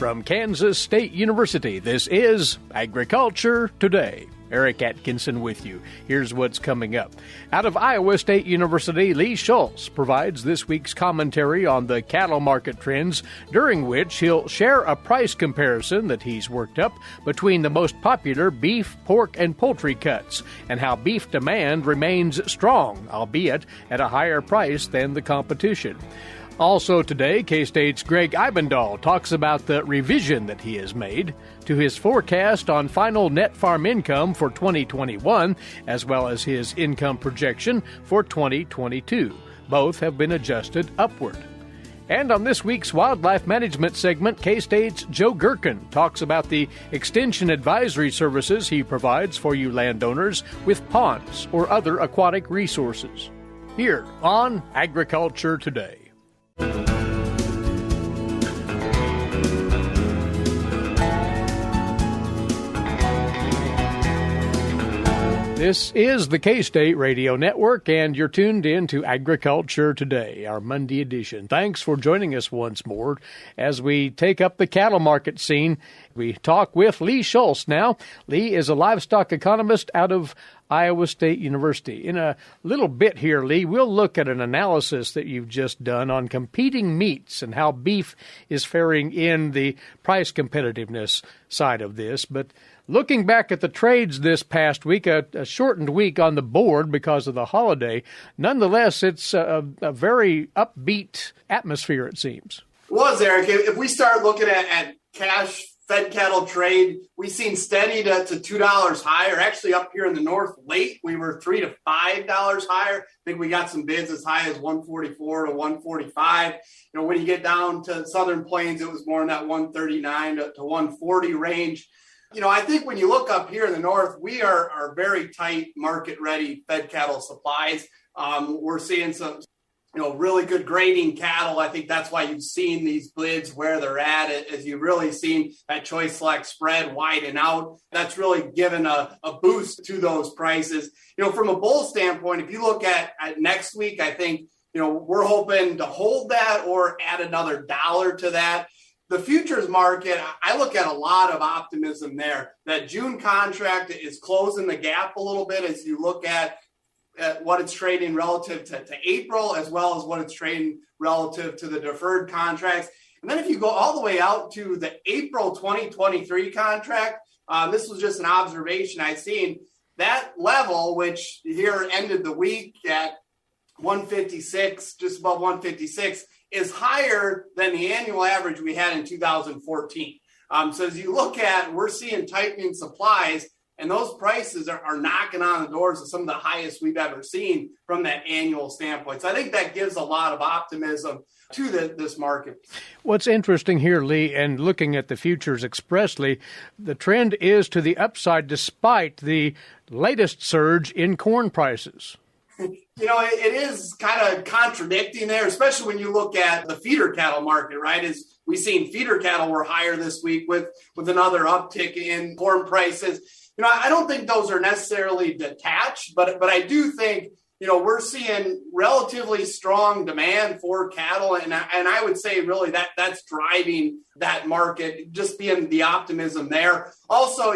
From Kansas State University, this is Agriculture Today. Eric Atkinson with you. Here's what's coming up. Out of Iowa State University, Lee Schulz provides this week's commentary on the cattle market trends, during which he'll share a price comparison that he's worked up between the most popular beef, pork, and poultry cuts, and how beef demand remains strong, albeit at a higher price than the competition. Also today, K-State's Gregg Ibendahl talks about the revision that he has made to his forecast on final net farm income for 2021, as well as his income projection for 2022. Both have been adjusted upward. And on this week's Wildlife Management segment, K-State's Joe Gerken talks about the extension advisory services he provides for you landowners with ponds or other aquatic resources. Here on Agriculture Today. This is the K-State Radio Network, and you're tuned in to Agriculture Today, our Monday edition. Thanks for joining us once more as we take up the cattle market scene. We talk with Lee Schulz now. Lee is a livestock economist out of Iowa State University. In a little bit here, Lee, we'll look at an analysis that you've just done on competing meats and how beef is faring in the price competitiveness side of this. But looking back at the trades this past week, a shortened week on the board because of the holiday, nonetheless, it's a very upbeat atmosphere, it seems. It was, Eric. If we start looking at cash fed cattle trade, we've seen steady to $2 higher. Actually, up here in the north late, we were $3 to $5 higher. I think we got some bids as high as 144 to 145. When you get down to Southern Plains, it was more in that 139 to 140 range. I think when you look up here in the north, we are very tight market-ready fed cattle supplies. We're seeing some, really good grading cattle. I think that's why you've seen these bids where they're at, as you've really seen that choice select spread widen out. That's really given a boost to those prices. From a bull standpoint, if you look at next week, I think, we're hoping to hold that or add another $1 to that. The futures market, I look at a lot of optimism there. That June contract is closing the gap a little bit as you look at what it's trading relative to April, as well as what it's trading relative to the deferred contracts. And then if you go all the way out to the April 2023 contract, this was just an observation I've seen. That level, which here ended the week at 156, just above 156, is higher than the annual average we had in 2014. So as you look at, we're seeing tightening supplies, and those prices are knocking on the doors of some of the highest we've ever seen from that annual standpoint. So I think that gives a lot of optimism to this market. What's interesting here, Lee, and looking at the futures expressly, the trend is to the upside despite the latest surge in corn prices. It is kind of contradicting there, especially when you look at the feeder cattle market, right? As we've seen, feeder cattle were higher this week with another uptick in corn prices. I don't think those are necessarily detached, but I do think, we're seeing relatively strong demand for cattle. And I would say really that's driving that market, just being the optimism there. Also,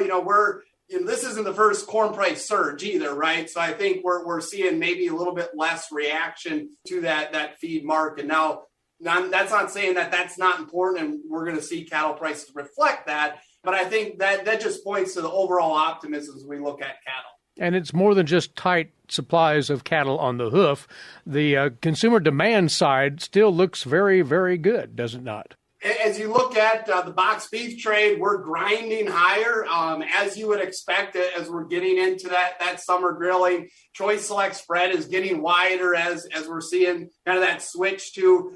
this isn't the first corn price surge either, right? So I think we're seeing maybe a little bit less reaction to that feed market. Now, that's not saying that that's not important, and we're going to see cattle prices reflect that. But I think that just points to the overall optimism as we look at cattle. And it's more than just tight supplies of cattle on the hoof. The consumer demand side still looks very, very good, does it not? As you look at the box beef trade, we're grinding higher, as you would expect as we're getting into that summer grilling. Choice select spread is getting wider as we're seeing kind of that switch to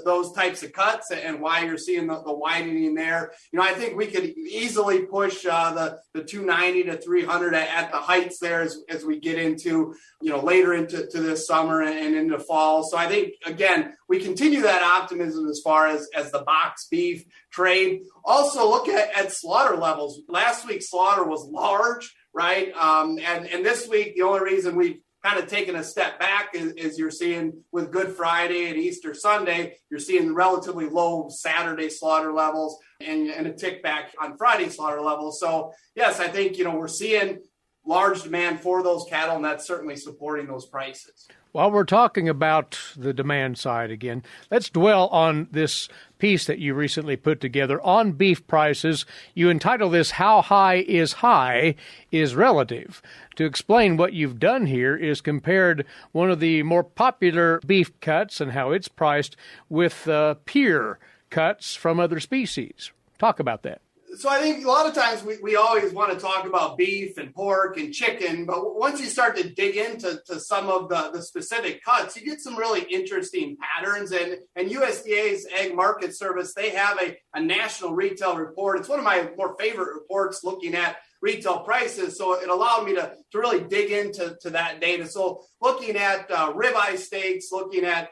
those types of cuts, and why you're seeing the widening there. I think we could easily push the 290 to 300 at the heights there as we get into, later into this summer and into fall. So I think, again, we continue that optimism as far as the box beef trade. Also look at slaughter levels. Last week's slaughter was large, right? And this week, the only reason we've kind of taken a step back as you're seeing with Good Friday and Easter Sunday. You're seeing relatively low Saturday slaughter levels and a tick back on Friday slaughter levels. So, yes, I think, we're seeing large demand for those cattle, and that's certainly supporting those prices. While we're talking about the demand side again, let's dwell on this piece that you recently put together on beef prices. You entitle this, How High is Relative. To explain what you've done here is compared one of the more popular beef cuts and how it's priced with peer cuts from other species. Talk about that. So I think a lot of times we always want to talk about beef and pork and chicken, but once you start to dig into some of the specific cuts, you get some really interesting patterns. And USDA's Ag Market Service, they have a national retail report. It's one of my more favorite reports looking at retail prices. So it allowed me to really dig into that data. So looking at ribeye steaks, looking at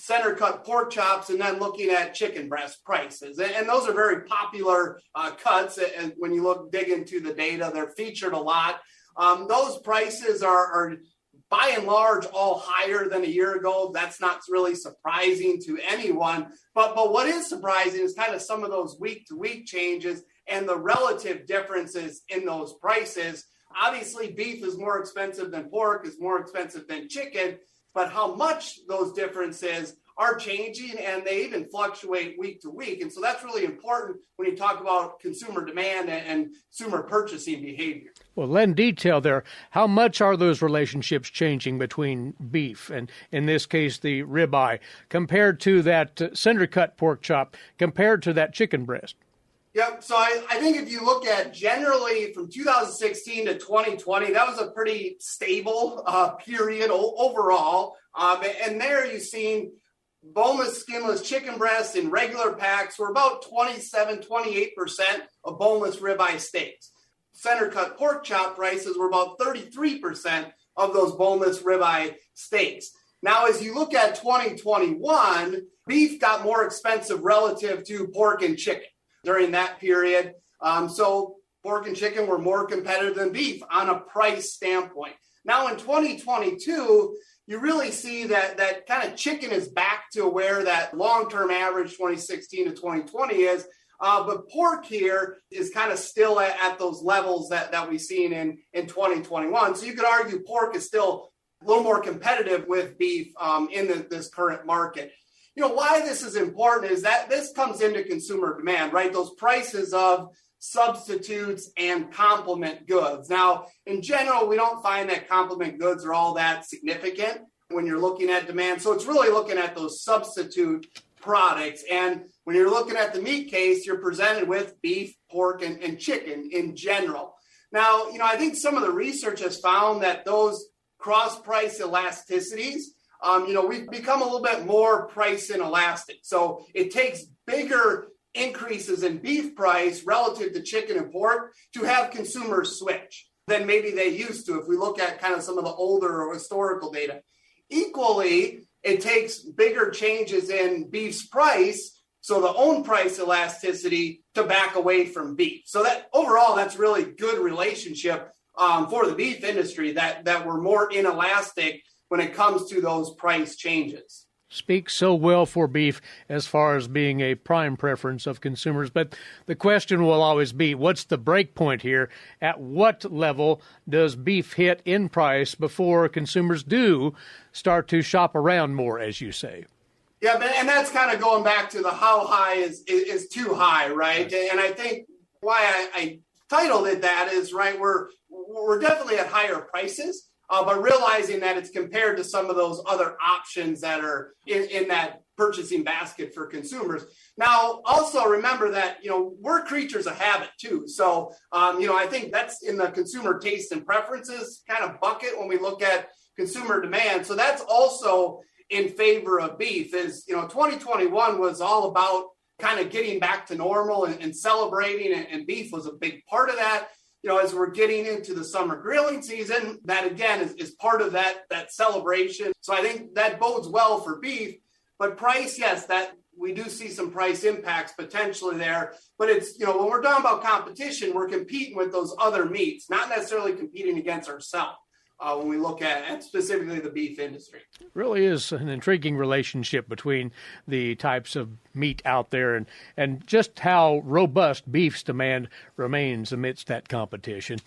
center cut pork chops, and then looking at chicken breast prices. And those are very popular cuts. And when you dig into the data, they're featured a lot. Those prices are by and large all higher than a year ago. That's not really surprising to anyone. But what is surprising is kind of some of those week to week changes and the relative differences in those prices. Obviously, beef is more expensive than pork, is more expensive than chicken. But how much those differences are changing, and they even fluctuate week to week. And so that's really important when you talk about consumer demand and consumer purchasing behavior. Well, lend detail there. How much are those relationships changing between beef, and in this case, the ribeye, compared to that center cut pork chop, compared to that chicken breast? Yep. So I think if you look at generally from 2016 to 2020, that was a pretty stable period overall. And there you've seen boneless, skinless chicken breasts in regular packs were about 28% of boneless ribeye steaks. Center cut pork chop prices were about 33% of those boneless ribeye steaks. Now, as you look at 2021, beef got more expensive relative to pork and chicken during that period. So pork and chicken were more competitive than beef on a price standpoint. Now in 2022, you really see that kind of chicken is back to where that long-term average 2016 to 2020 is. But pork here is kind of still at those levels that we've seen in 2021. So you could argue pork is still a little more competitive with beef in this current market. Why this is important is that this comes into consumer demand, right? Those prices of substitutes and complement goods. Now, in general, we don't find that complement goods are all that significant when you're looking at demand. So it's really looking at those substitute products. And when you're looking at the meat case, you're presented with beef, pork, and chicken in general. Now, I think some of the research has found that those cross-price elasticities, we've become a little bit more price inelastic. So it takes bigger increases in beef price relative to chicken and pork to have consumers switch than maybe they used to if we look at kind of some of the older or historical data. Equally, it takes bigger changes in beef's price, so the own price elasticity, to back away from beef. So that overall, that's really good relationship for the beef industry, that we're more inelastic when it comes to those price changes. Speaks so well for beef as far as being a prime preference of consumers. But the question will always be, what's the break point here? At what level does beef hit in price before consumers do start to shop around more, as you say? Yeah, and that's kind of going back to the how high is too high, right? And I think why I titled it that is, right, we're definitely at higher prices. But realizing that it's compared to some of those other options that are in that purchasing basket for consumers. Now, also remember that, we're creatures of habit too. So, I think that's in the consumer taste and preferences kind of bucket when we look at consumer demand. So that's also in favor of beef. 2021 was all about kind of getting back to normal and celebrating, and beef was a big part of that. As we're getting into the summer grilling season, that again is part of that celebration. So I think that bodes well for beef. But price, yes, that we do see some price impacts potentially there. But it's, when we're talking about competition, we're competing with those other meats, not necessarily competing against ourselves. when we look at specifically the beef industry. Really is an intriguing relationship between the types of meat out there and just how robust beef's demand remains amidst that competition.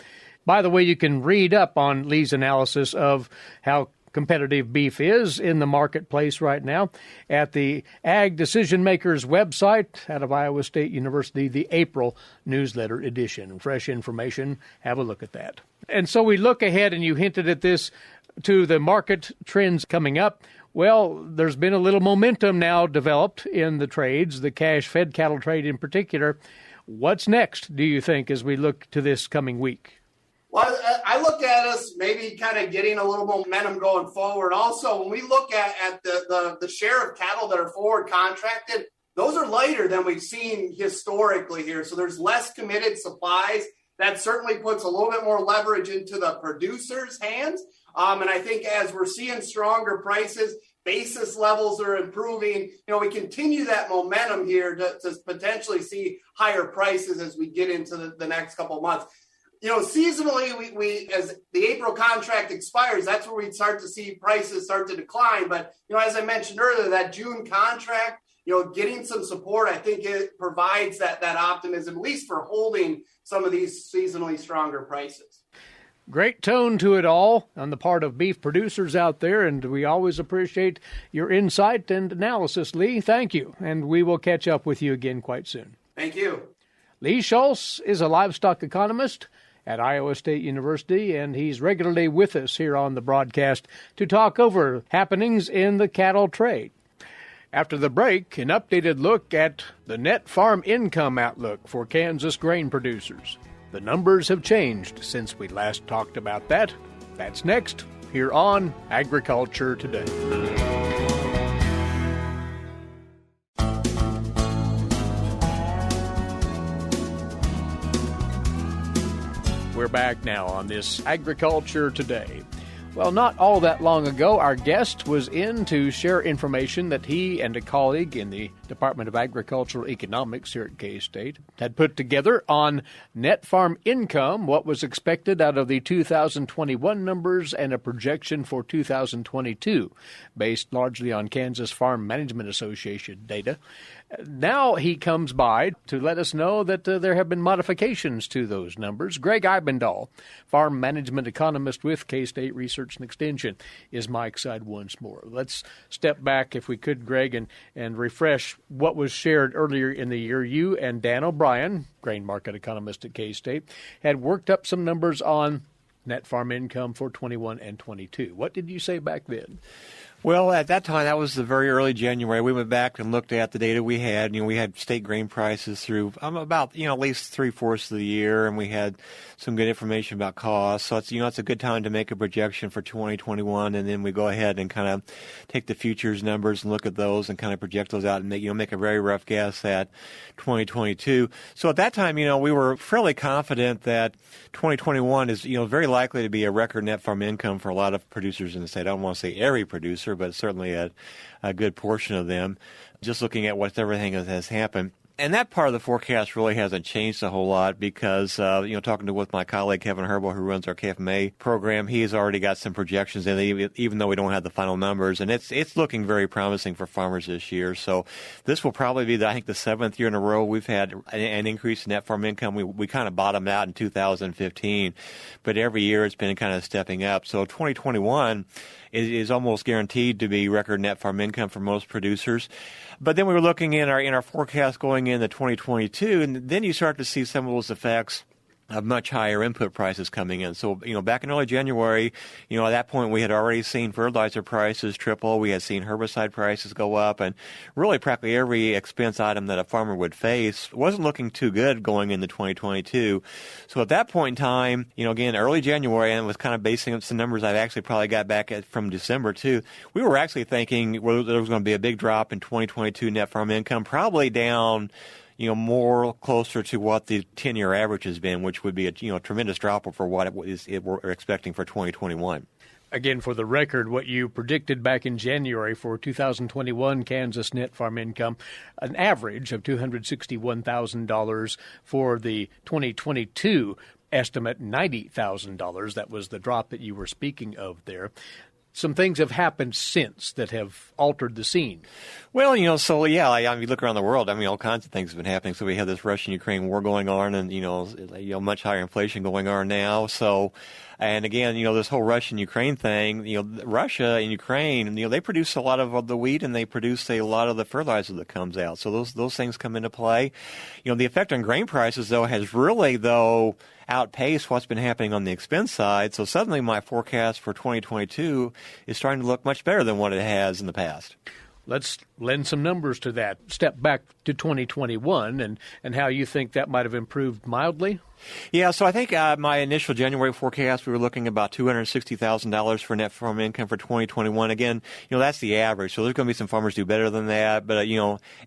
By the way, you can read up on Lee's analysis of how competitive beef is in the marketplace right now at the Ag Decision Makers website out of Iowa State University, the April newsletter edition. Fresh information, have a look at that. And so we look ahead, and you hinted at this, to the market trends coming up. Well, there's been a little momentum now developed in the trades, the cash fed cattle trade in particular. What's next, do you think, as we look to this coming week? Well, I look at us maybe kind of getting a little momentum going forward. Also, when we look at the share of cattle that are forward contracted, those are lighter than we've seen historically here. So there's less committed supplies. That certainly puts a little bit more leverage into the producer's hands. And I think as we're seeing stronger prices, basis levels are improving. We continue that momentum here to potentially see higher prices as we get into the next couple of months. Seasonally, we as the April contract expires, that's where we start to see prices start to decline. But, as I mentioned earlier, that June contract, getting some support, I think it provides that optimism, at least for holding some of these seasonally stronger prices. Great tone to it all on the part of beef producers out there, and we always appreciate your insight and analysis, Lee. Thank you, and we will catch up with you again quite soon. Thank you. Lee Schulz is a livestock economist at Iowa State University, and he's regularly with us here on the broadcast to talk over happenings in the cattle trade. After the break, an updated look at the net farm income outlook for Kansas grain producers. The numbers have changed since we last talked about that. That's next, here on Agriculture Today. We're back now on this Agriculture Today. Well, not all that long ago, our guest was in to share information that he and a colleague in the Department of Agricultural Economics here at K-State had put together on net farm income, what was expected out of the 2021 numbers, and a projection for 2022, based largely on Kansas Farm Management Association data. Now he comes by to let us know that there have been modifications to those numbers. Gregg Ibendahl, farm management economist with K-State Research and Extension, is my side once more. Let's step back, if we could, Gregg, and refresh what was shared earlier in the year. You and Dan O'Brien, grain market economist at K-State, had worked up some numbers on net farm income for 21 and 22. What did you say back then? Well, at that time, that was the very early January. We went back and looked at the data we had. We had state grain prices through about, at least 3/4 of the year, and we had some good information about costs. So it's a good time to make a projection for 2021, and then we go ahead and kind of take the futures numbers and look at those and kind of project those out and make a very rough guess at 2022. So at that time, we were fairly confident that 2021 is, very likely to be a record net farm income for a lot of producers in the state. I don't want to say every producer, but certainly a good portion of them, just looking at what everything has happened. And that part of the forecast really hasn't changed a whole lot because, talking with my colleague Kevin Herbal, who runs our KFMA program, he has already got some projections in, even though we don't have the final numbers. And it's looking very promising for farmers this year. So this will probably be, I think, the 7th year in a row we've had an increase in net farm income. We kind of bottomed out in 2015, but every year it's been kind of stepping up. So 2021 is almost guaranteed to be record net farm income for most producers. But then we were looking in our forecast going into 2022, and then you start to see some of those effects of much higher input prices coming in. So, back in early January, at that point we had already seen fertilizer prices triple. We had seen herbicide prices go up, and really practically every expense item that a farmer would face wasn't looking too good going into 2022. So at that point in time, again, early January, and it was kind of basing up some numbers I've actually probably got back from December too, we were actually thinking there was going to be a big drop in 2022 net farm income, probably down more closer to what the 10-year average has been, which would be a tremendous drop for what we're expecting for 2021. Again, for the record, what you predicted back in January for 2021 Kansas net farm income, an average of $261,000 for the 2022 estimate $90,000. That was the drop that you were speaking of there. Some things have happened since that have altered the scene. Well, you look around the world, all kinds of things have been happening. So we have this Russian-Ukraine war going on and, much higher inflation going on now. So, and again, this whole Russian-Ukraine thing, Russia and Ukraine, they produce a lot of the wheat and they produce a lot of the fertilizer that comes out. So those things come into play. The effect on grain prices, though, has really, outpaced what's been happening on the expense side. So suddenly my forecast for 2022 is starting to look much better than what it has in the past. Let's lend some numbers to that. Step back to 2021 and how you think that might have improved mildly. Yeah, so I think my initial January forecast, we were looking about $260,000 for net farm income for 2021. Again, that's the average. So there's going to be some farmers do better than that, but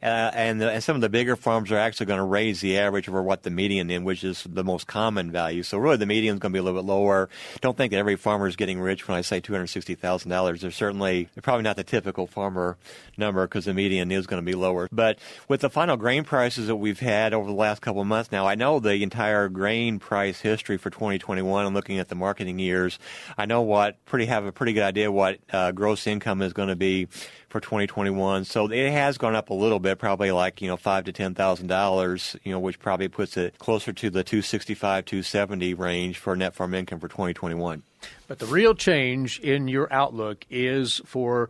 and some of the bigger farms are actually going to raise the average over what the median is, which is the most common value. So really, the median is going to be a little bit lower. Don't think that every farmer is getting rich when I say $260,000. They're probably not the typical farmer number because the median is going to be lower. But with the final grain prices that we've had over the last couple of months now, I know the entire grain price history for 2021 and looking at the marketing years, I know have a pretty good idea what gross income is going to be for 2021. So it has gone up a little bit, probably like $5,000 to $10,000, which probably puts it closer to the $265, $270 range for net farm income for 2021. But the real change in your outlook is for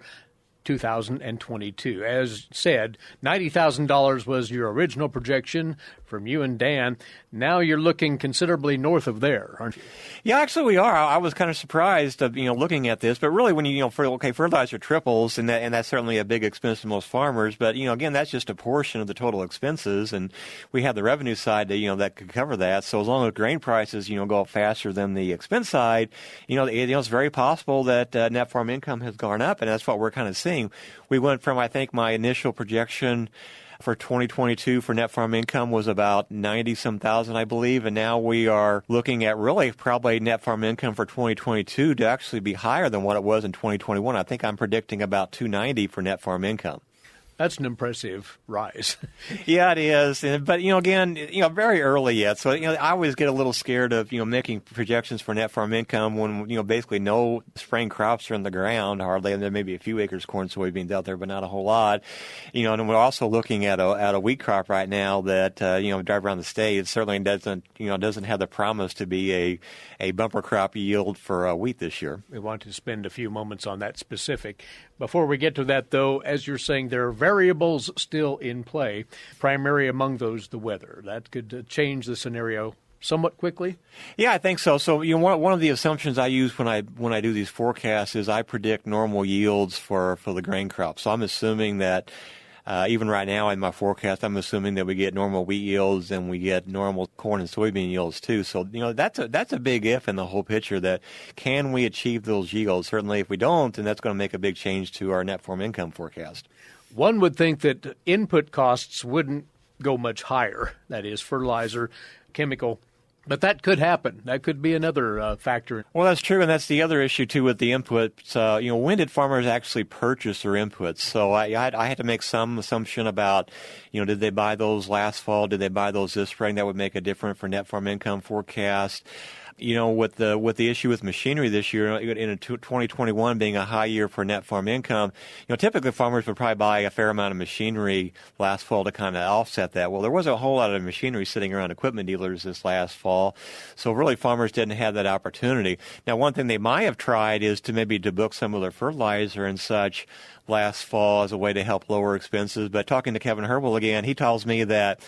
2022. As said, $90,000 was your original projection from you and Dan. Now you're looking considerably north of there, aren't you? Yeah, actually we are. I was kind of surprised of, looking at this, but really when fertilizer triples and that's certainly a big expense to most farmers, but again, that's just a portion of the total expenses and we have the revenue side that, that could cover that. So as long as grain prices, go up faster than the expense side, it's very possible that net farm income has gone up and that's what we're kind of seeing. We went from, I think, my initial projection for 2022 for net farm income was about 90-some thousand, I believe, and now we are looking at really probably net farm income for 2022 to actually be higher than what it was in 2021. I think I'm predicting about 290 for net farm income. That's an impressive rise. Yeah, it is. But, again, very early yet. So, I always get a little scared of, making projections for net farm income when, basically no spring crops are in the ground hardly. And there may be a few acres corn, soybeans out there, but not a whole lot. And we're also looking at a wheat crop right now that, drive around the state. It certainly doesn't have the promise to be a bumper crop yield for wheat this year. We want to spend a few moments on that specific. Before we get to that, though, as you're saying, there are variables still in play, primary among those the weather. That could change the scenario somewhat quickly? Yeah, I think so. So, one of the assumptions I use when I do these forecasts is I predict normal yields for the grain crop. So I'm assuming that even right now in my forecast, I'm assuming that we get normal wheat yields and we get normal corn and soybean yields too. So, that's a big if in the whole picture that can we achieve those yields? Certainly if we don't, then that's going to make a big change to our net farm income forecast. One would think that input costs wouldn't go much higher, that is fertilizer, chemical. But that could happen. That could be another factor. Well, that's true, and that's the other issue, too, with the inputs. When did farmers actually purchase their inputs? So I had to make some assumption about, did they buy those last fall? Did they buy those this spring? That would make a difference for net farm income forecast. With the issue with machinery this year, in 2021 being a high year for net farm income, typically farmers would probably buy a fair amount of machinery last fall to kind of offset that. Well, there wasn't a whole lot of machinery sitting around equipment dealers this last fall, so really farmers didn't have that opportunity. Now, one thing they might have tried is to maybe book some of their fertilizer and such last fall as a way to help lower expenses. But talking to Kevin Herbal again, he tells me that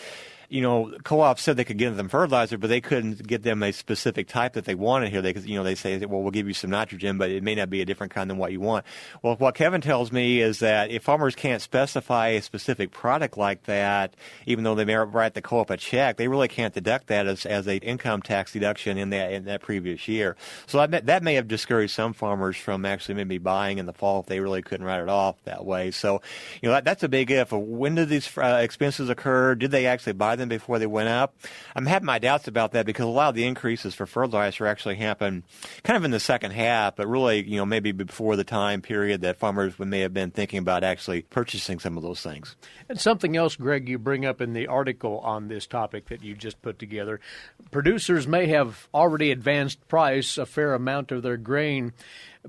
co-ops said they could get them fertilizer, but they couldn't get them a specific type that they wanted here. They say, well, we'll give you some nitrogen, but it may not be a different kind than what you want. Well, what Kevin tells me is that if farmers can't specify a specific product like that, even though they may write the co-op a check, they really can't deduct that as a income tax deduction in that previous year. So that may have discouraged some farmers from actually maybe buying in the fall if they really couldn't write it off that way. So, that's a big if. When did these expenses occur? Did they actually buy them before they went up. I'm having my doubts about that because a lot of the increases for fertilizer actually happen kind of in the second half, but really, maybe before the time period that farmers may have been thinking about actually purchasing some of those things. And something else, Greg, you bring up in the article on this topic that you just put together, producers may have already advanced price a fair amount of their grain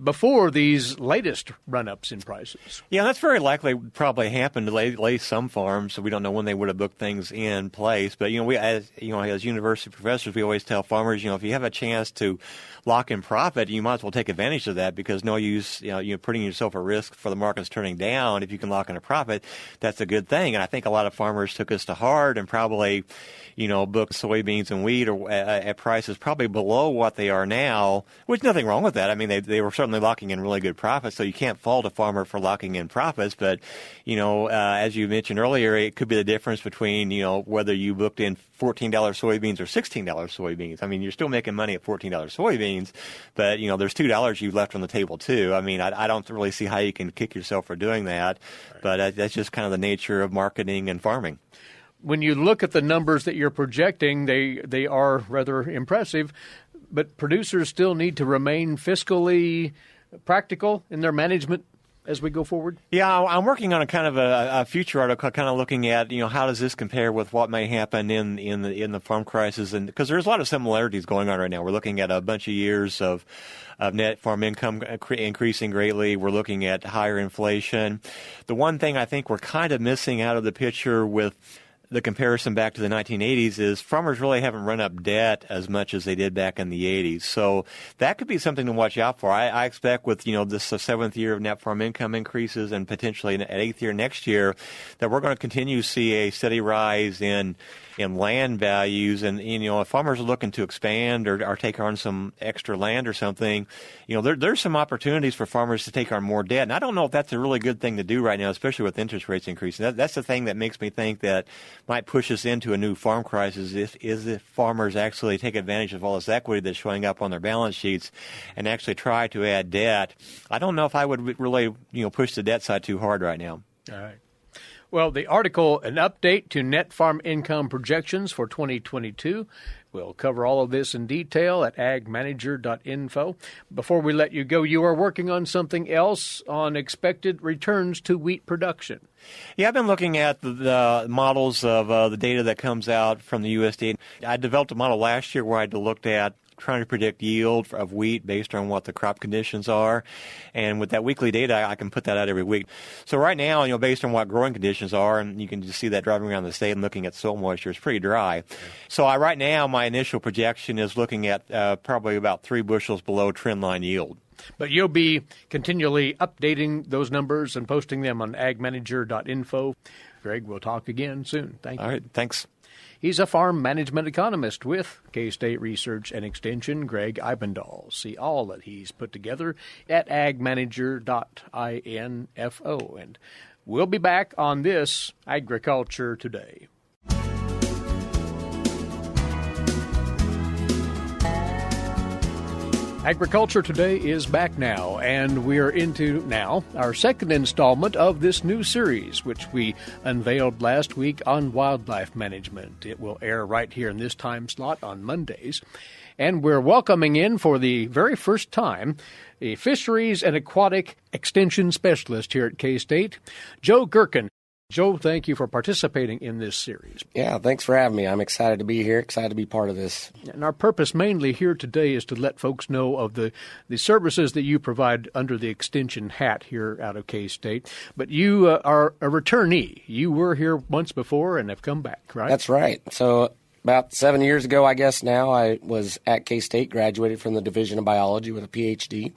before these latest run-ups in prices. Yeah, that's very likely probably happened to lay some farms, so we don't know when they would have booked things in place. But, we as university professors, we always tell farmers, if you have a chance to lock in profit, you might as well take advantage of that because no use, you're putting yourself at risk for the markets turning down. If you can lock in a profit, that's a good thing. And I think a lot of farmers took us to heart and probably, booked soybeans and wheat or at prices probably below what they are now, which nothing wrong with that. I mean, they were certainly locking in really good profits, so you can't fault a farmer for locking in profits. But, as you mentioned earlier, it could be the difference between, whether you booked in $14 soybeans or $16 soybeans. I mean, you're still making money at $14 soybeans, but, there's $2 you've left on the table, too. I mean, I don't really see how you can kick yourself for doing that, but that's just kind of the nature of marketing and farming. When you look at the numbers that you're projecting, they are rather impressive, but producers still need to remain fiscally practical in their management as we go forward? Yeah, I'm working on a kind of a future article, kind of looking at how does this compare with what may happen in the farm crisis, and because there's a lot of similarities going on right now. We're looking at a bunch of years of net farm income increasing greatly. We're looking at higher inflation. The one thing I think we're kind of missing out of the picture with the comparison back to the 1980s is farmers really haven't run up debt as much as they did back in the 80s. So that could be something to watch out for. I expect with, this seventh year of net farm income increases and potentially an eighth year next year that we're going to continue to see a steady rise in land values. And, if farmers are looking to expand or take on some extra land or something, there's some opportunities for farmers to take on more debt. And I don't know if that's a really good thing to do right now, especially with interest rates increasing. That's the thing that makes me think that might push us into a new farm crisis if farmers actually take advantage of all this equity that's showing up on their balance sheets and actually try to add debt. I don't know if I would really, push the debt side too hard right now. All right. Well, the article, An Update to Net Farm Income Projections for 2022. We'll cover all of this in detail at agmanager.info. Before we let you go, you are working on something else on expected returns to wheat production. Yeah, I've been looking at the models of the data that comes out from the USDA. I developed a model last year where I looked at trying to predict yield of wheat based on what the crop conditions are. And with that weekly data, I can put that out every week. So right now, based on what growing conditions are, and you can just see that driving around the state and looking at soil moisture, it's pretty dry. So right now, my initial projection is looking at probably about 3 bushels below trend line yield. But you'll be continually updating those numbers and posting them on agmanager.info. Greg, we'll talk again soon. Thank you. All right, thanks. He's a farm management economist with K-State Research and Extension, Gregg Ibendahl. See all that he's put together at agmanager.info. And we'll be back on this Agriculture Today. Agriculture Today is back now, and we're into now our second installment of this new series, which we unveiled last week on wildlife management. It will air right here in this time slot on Mondays. And we're welcoming in for the very first time a fisheries and aquatic extension specialist here at K-State, Joe Gerken. Joe, thank you for participating in this series. Yeah, thanks for having me. I'm excited to be here, excited to be part of this. And our purpose mainly here today is to let folks know of the services that you provide under the extension hat here out of K-State. But you are a returnee. You were here once before and have come back, right? That's right. So about 7 years ago, I guess now, I was at K-State, graduated from the Division of Biology with a Ph.D.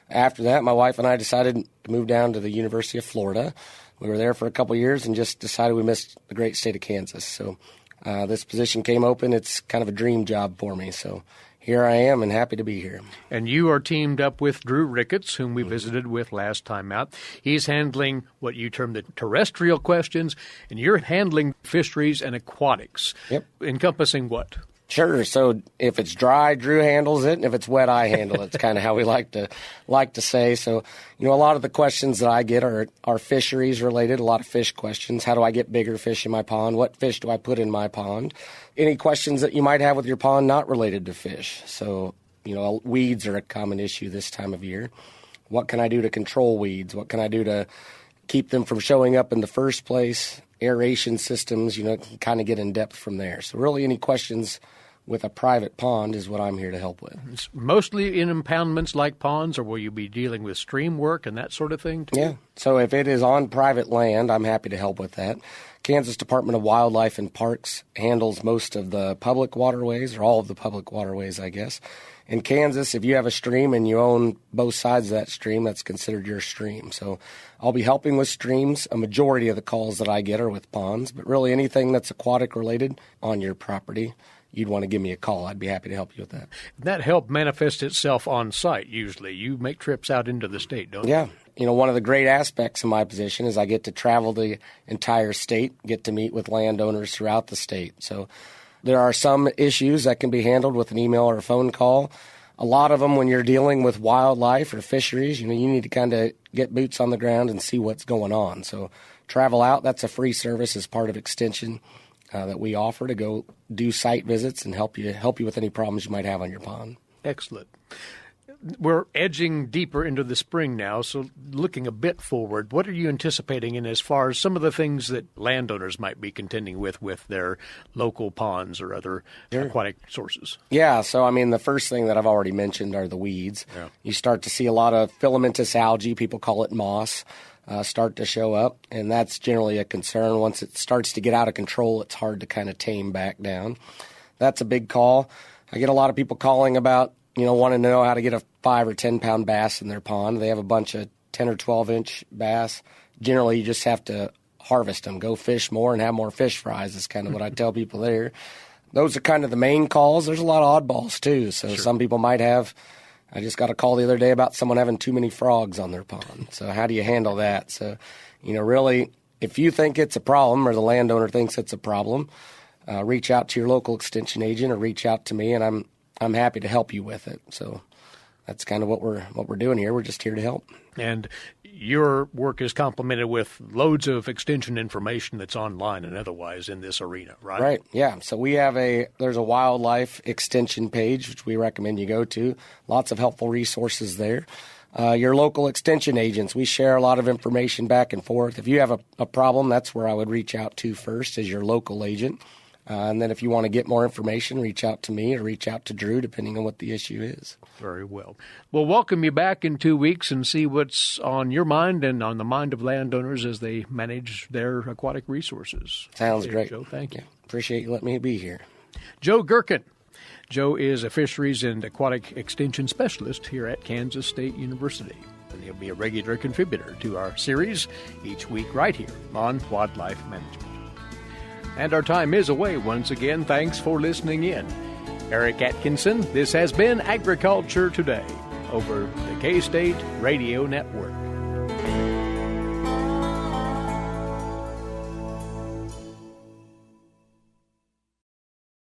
After that, my wife and I decided to move down to the University of Florida. We were there for a couple of years and just decided we missed the great state of Kansas. So this position came open. It's kind of a dream job for me. So here I am and happy to be here. And you are teamed up with Drew Ricketts, whom we visited with last time out. He's handling what you term the terrestrial questions, and you're handling fisheries and aquatics. Yep. Encompassing what? Sure. So if it's dry, Drew handles it, and if it's wet, I handle it. It's kind of how we like to say. So, a lot of the questions that I get are fisheries related, a lot of fish questions. How do I get bigger fish in my pond? What fish do I put in my pond? Any questions that you might have with your pond not related to fish. So, weeds are a common issue this time of year. What can I do to control weeds? What can I do to keep them from showing up in the first place? Aeration systems, can kind of get in depth from there. So really any questions with a private pond is what I'm here to help with. It's mostly in impoundments like ponds, or will you be dealing with stream work and that sort of thing too? Yeah. So if it is on private land, I'm happy to help with that. Kansas Department of Wildlife and Parks handles most of the public waterways, or all of the public waterways, I guess. In Kansas, if you have a stream and you own both sides of that stream, that's considered your stream. So I'll be helping with streams. A majority of the calls that I get are with ponds, but really anything that's aquatic related on your property, you'd want to give me a call. I'd be happy to help you with that. That help manifests itself on site usually. You make trips out into the state, don't you? Yeah. One of the great aspects of my position is I get to travel the entire state, get to meet with landowners throughout the state. So there are some issues that can be handled with an email or a phone call. A lot of them, when you're dealing with wildlife or fisheries, you need to kind of get boots on the ground and see what's going on. So travel out, that's a free service as part of Extension that we offer to go do site visits and help you with any problems you might have on your pond. Excellent. We're edging deeper into the spring now, so looking a bit forward, what are you anticipating in as far as some of the things that landowners might be contending with their local ponds or other aquatic sources? Yeah, so the first thing that I've already mentioned are the weeds. Yeah. You start to see a lot of filamentous algae, people call it moss, start to show up, and that's generally a concern. Once it starts to get out of control, it's hard to kind of tame back down. That's a big call. I get a lot of people calling about wanting to know how to get a 5 or 10 pound bass in their pond. They have a bunch of 10 or 12 inch bass. Generally, you just have to harvest them, go fish more and have more fish fries is kind of what I tell people there. Those are kind of the main calls. There's a lot of oddballs too. So Some people might have, I just got a call the other day about someone having too many frogs on their pond. So how do you handle that? So, really, if you think it's a problem or the landowner thinks it's a problem, reach out to your local extension agent or reach out to me, and I'm happy to help you with it. So that's kind of what we're doing here. We're just here to help. And your work is complemented with loads of extension information that's online and otherwise in this arena, right? Right, yeah. So we have there's a wildlife extension page, which we recommend you go to. Lots of helpful resources there. Your local extension agents, we share a lot of information back and forth. If you have a problem, that's where I would reach out to first, as your local agent. And then if you want to get more information, reach out to me or reach out to Drew, depending on what the issue is. Very well. We'll welcome you back in 2 weeks and see what's on your mind and on the mind of landowners as they manage their aquatic resources. Sounds great. Joe, thank you. Appreciate you letting me be here. Joe Gerken. Joe is a fisheries and aquatic extension specialist here at Kansas State University. And he'll be a regular contributor to our series each week right here on wildlife management. And our time is away once again. Thanks for listening in. Eric Atkinson, this has been Agriculture Today over the K-State Radio Network.